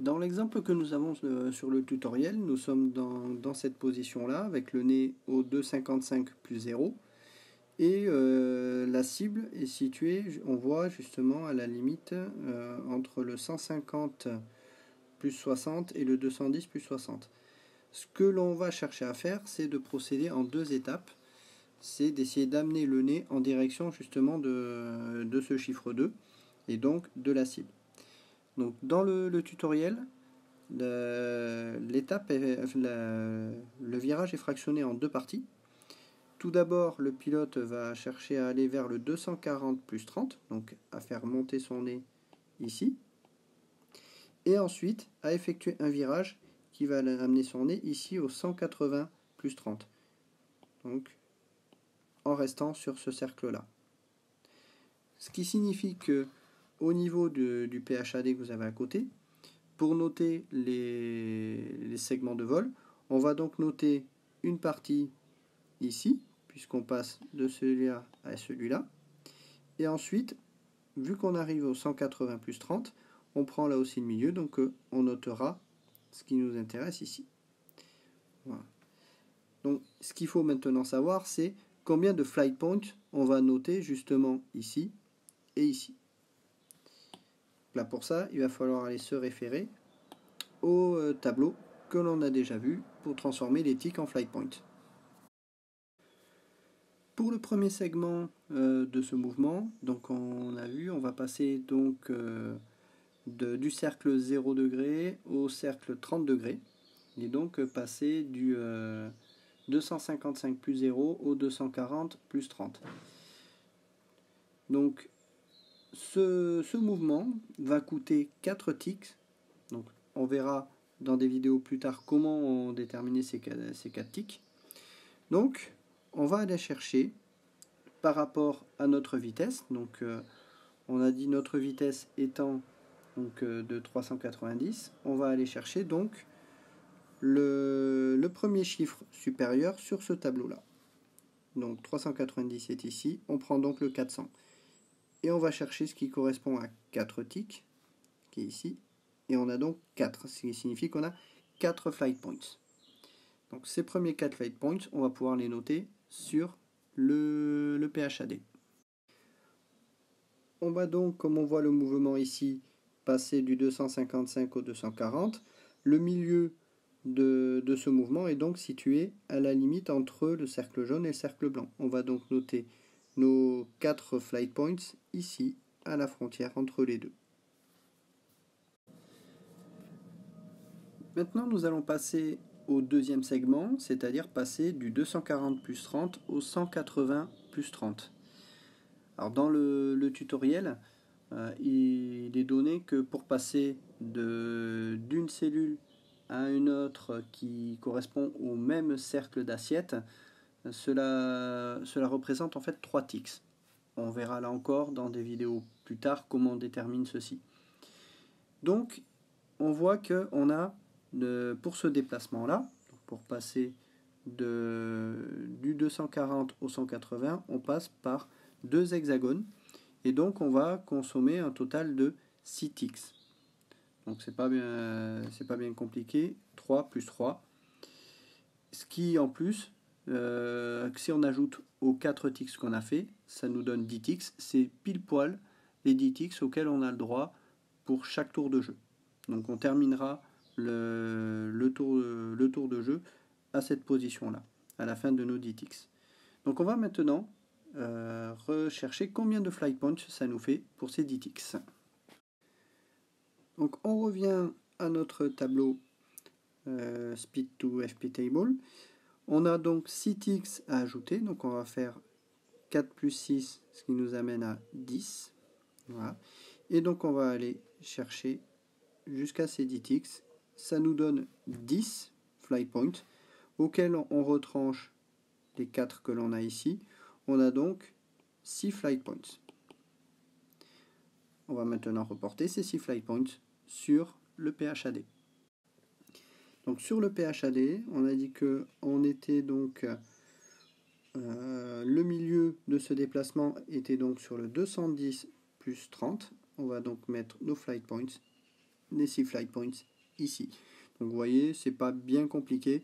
Dans l'exemple que nous avons sur le tutoriel, nous sommes dans cette position-là, avec le nez au 2,55 plus 0. Et la cible est située, on voit justement à la limite, entre le 150 plus 60 et le 210 plus 60. Ce que l'on va chercher à faire, c'est de procéder en deux étapes. C'est d'essayer d'amener le nez en direction justement de ce chiffre 2, et donc de la cible. Donc dans le tutoriel, le virage est fractionné en deux parties. Tout d'abord, le pilote va chercher à aller vers le 240 plus 30, donc à faire monter son nez ici. Et ensuite, à effectuer un virage qui va amener son nez ici au 180 plus 30. Donc, en restant sur ce cercle-là. Ce qui signifie que, au niveau du PHAD que vous avez à côté, pour noter les segments de vol, on va donc noter une partie ici, puisqu'on passe de celui-là à celui-là. Et ensuite, vu qu'on arrive au 180 plus 30, on prend là aussi le milieu, donc on notera ce qui nous intéresse ici. Voilà. Donc ce qu'il faut maintenant savoir, c'est combien de flight points on va noter justement ici et ici. Là pour ça, il va falloir aller se référer au tableau que l'on a déjà vu pour transformer les ticks en flight points. Pour le premier segment de ce mouvement, donc on a vu, on va passer donc du cercle 0 degré au cercle 30 degrés, et donc passer du 255 plus 0 au 240 plus 30. Donc ce mouvement va coûter 4 ticks. Donc on verra dans des vidéos plus tard comment on déterminer ces 4 ticks. Donc on va aller chercher par rapport à notre vitesse. Donc on a dit notre vitesse étant donc, de 390. On va aller chercher donc le premier chiffre supérieur sur ce tableau-là. Donc 390 est ici. On prend donc le 400. Et on va chercher ce qui correspond à 4 ticks, qui est ici. Et on a donc 4, ce qui signifie qu'on a 4 flight points. Donc ces premiers 4 flight points, on va pouvoir les noter sur le PHAD. On va donc, comme on voit le mouvement ici, passer du 255 au 240. Le milieu de ce mouvement est donc situé à la limite entre le cercle jaune et le cercle blanc. On va donc noter nos 4 flight points ici, à la frontière entre les deux. Maintenant, nous allons passer au deuxième segment, c'est-à-dire passer du 240 plus 30 au 180 plus 30. Alors dans le tutoriel, il est donné que pour passer d'une cellule à une autre qui correspond au même cercle d'assiette, cela représente en fait 3 ticks. On verra là encore dans des vidéos plus tard comment on détermine ceci. Donc on voit qu'on a pour ce déplacement-là, pour passer du 240 au 180, on passe par 2 hexagones. Et donc on va consommer un total de 6 ticks. Donc c'est pas bien compliqué. 3 plus 3. Ce qui en plus, si on ajoute aux 4 ticks qu'on a fait, ça nous donne 10 ticks. C'est pile poil les 10 ticks auxquels on a le droit pour chaque tour de jeu. Donc on terminera le tour de jeu à cette position-là, à la fin de nos 10 ticks. Donc on va maintenant rechercher combien de flight points ça nous fait pour ces 10 ticks. Donc on revient à notre tableau Speed to FP Table. On a donc 6 ticks à ajouter, donc on va faire 4 plus 6, ce qui nous amène à 10. Voilà. Et donc on va aller chercher jusqu'à ces 10 ticks. Ça nous donne 10 flight points, auxquels on retranche les 4 que l'on a ici. On a donc 6 flight points. On va maintenant reporter ces 6 flight points sur le PHAD. Donc sur le PHAD, on a dit que on était donc le milieu de ce déplacement était donc sur le 210 plus 30. On va donc mettre nos flight points, les 6 flight points ici. Donc vous voyez, c'est pas bien compliqué,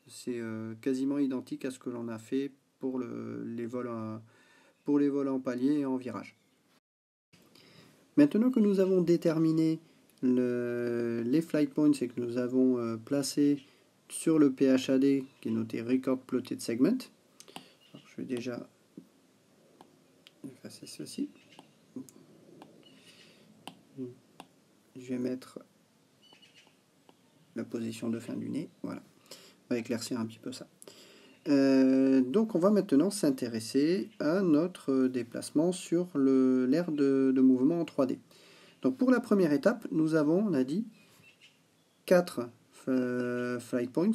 c'est quasiment identique à ce que l'on a fait pour les vols en palier et en virage. Maintenant que nous avons déterminé les flight points et que nous avons placé sur le PHAD qui est noté Record Plotted Segment, alors je vais déjà effacer ceci. Je vais mettre la position de fin du nez, voilà, on va éclaircir un petit peu ça. Donc on va maintenant s'intéresser à notre déplacement sur l'aire de mouvement en 3D. Donc pour la première étape, nous avons, on a dit, 4 flight points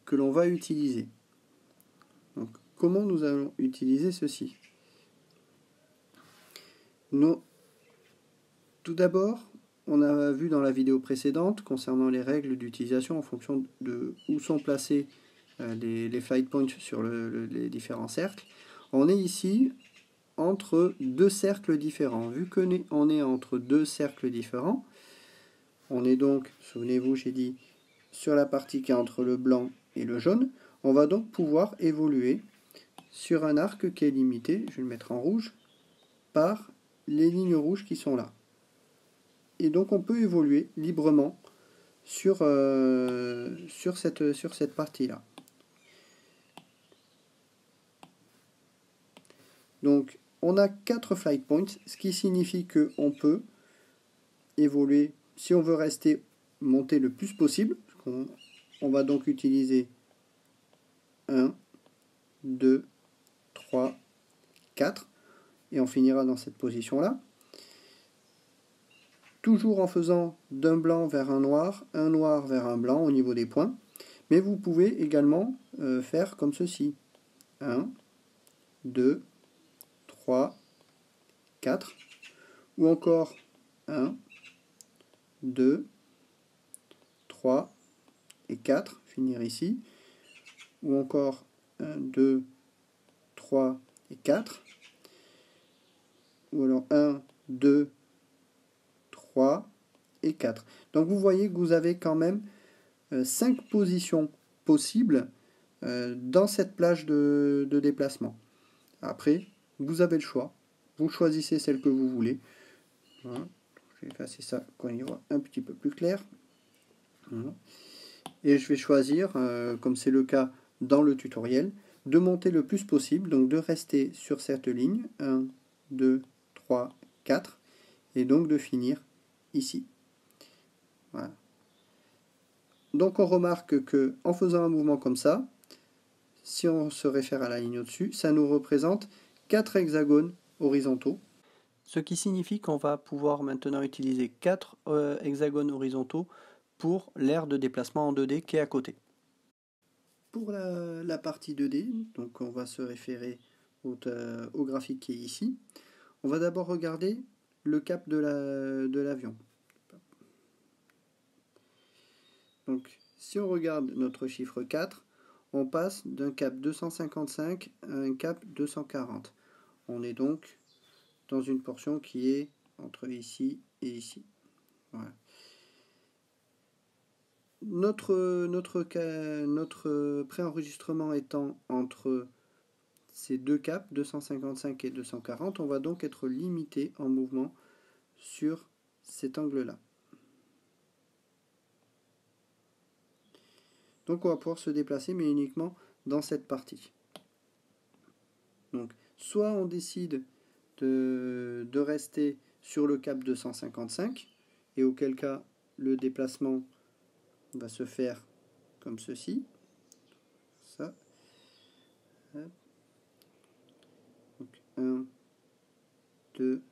que l'on va utiliser. Donc comment nous allons utiliser ceci? Tout d'abord, on a vu dans la vidéo précédente concernant les règles d'utilisation en fonction de où sont placés les flight points sur les différents cercles. On est ici entre deux cercles différents. Vu qu'on est entre deux cercles différents, on est donc, souvenez-vous, j'ai dit, sur la partie qui est entre le blanc et le jaune, on va donc pouvoir évoluer sur un arc qui est limité, je vais le mettre en rouge, par les lignes rouges qui sont là. Et donc on peut évoluer librement sur cette partie-là. Donc on a 4 flight points, ce qui signifie qu'on peut évoluer, si on veut rester monter le plus possible, on va donc utiliser 1, 2, 3, 4, et on finira dans cette position-là. Toujours en faisant d'un blanc vers un noir vers un blanc au niveau des points. Mais vous pouvez également faire comme ceci. 1, 2, 3, 4. Ou encore 1, 2, 3 et 4. Finir ici. Ou encore 1, 2, 3 et 4. Ou alors 1, 2, 3 et 4. Donc vous voyez que vous avez quand même 5 positions possibles dans cette plage de déplacement. Après, vous avez le choix. Vous choisissez celle que vous voulez. Voilà. Je vais effacer ça quand il y aura un petit peu plus clair. Voilà. Et je vais choisir, comme c'est le cas dans le tutoriel, de monter le plus possible, donc de rester sur cette ligne, 1, 2, 3, 4, et donc de finir ici. Voilà. Donc on remarque que en faisant un mouvement comme ça, si on se réfère à la ligne au-dessus, ça nous représente 4 hexagones horizontaux. Ce qui signifie qu'on va pouvoir maintenant utiliser 4 hexagones horizontaux pour l'aire de déplacement en 2D qui est à côté. Pour la partie 2D, donc on va se référer au graphique qui est ici. On va d'abord regarder le cap de l'avion. Donc si on regarde notre chiffre 4, on passe d'un cap 255 à un cap 240. On est donc dans une portion qui est entre ici et ici. Voilà. Notre préenregistrement étant entre ces deux caps, 255 et 240, on va donc être limité en mouvement sur cet angle-là. Donc on va pouvoir se déplacer, mais uniquement dans cette partie. Donc soit on décide de rester sur le cap 255, et auquel cas le déplacement va se faire comme ceci. Ça. Donc 1, 2,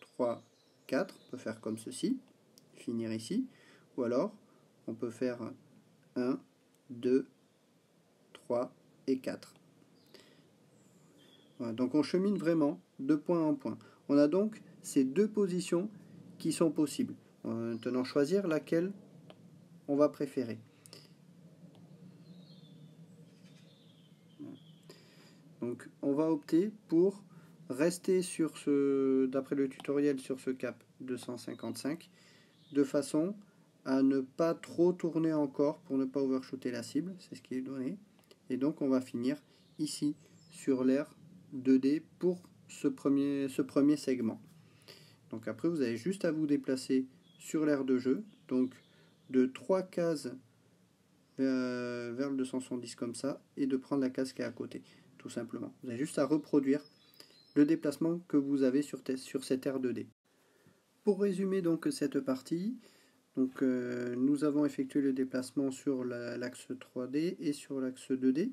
3, 4. On peut faire comme ceci. Finir ici. Ou alors, on peut faire 1, 2, 3 et 4. Voilà, donc on chemine vraiment de point en point. On a donc ces deux positions qui sont possibles. On va maintenant choisir laquelle on va préférer. Donc on va opter pour rester sur d'après le tutoriel, sur ce cap 255, de façon à ne pas trop tourner encore pour ne pas overshooter la cible, c'est ce qui est donné. Et donc on va finir ici sur l'aire 2D pour ce premier segment. Donc après vous avez juste à vous déplacer sur l'aire de jeu, donc de 3 cases vers le 270 comme ça, et de prendre la case qui est à côté, tout simplement. Vous avez juste à reproduire le déplacement que vous avez sur cette aire 2D. Pour résumer donc cette partie, donc, nous avons effectué le déplacement sur l'axe 3D et sur l'axe 2D.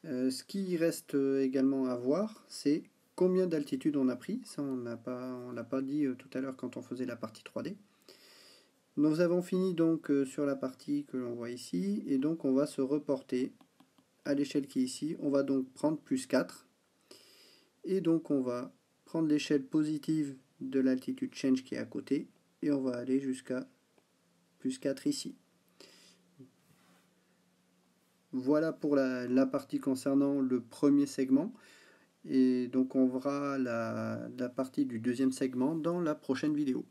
Ce qui reste également à voir, c'est combien d'altitude on a pris. Ça, on l'a pas dit tout à l'heure quand on faisait la partie 3D. Nous avons fini donc sur la partie que l'on voit ici, et donc on va se reporter à l'échelle qui est ici. On va donc prendre plus 4, et donc on va prendre l'échelle positive de l'altitude change qui est à côté, et on va aller jusqu'à plus 4 ici. Voilà pour la partie concernant le premier segment. Et donc on verra la partie du deuxième segment dans la prochaine vidéo.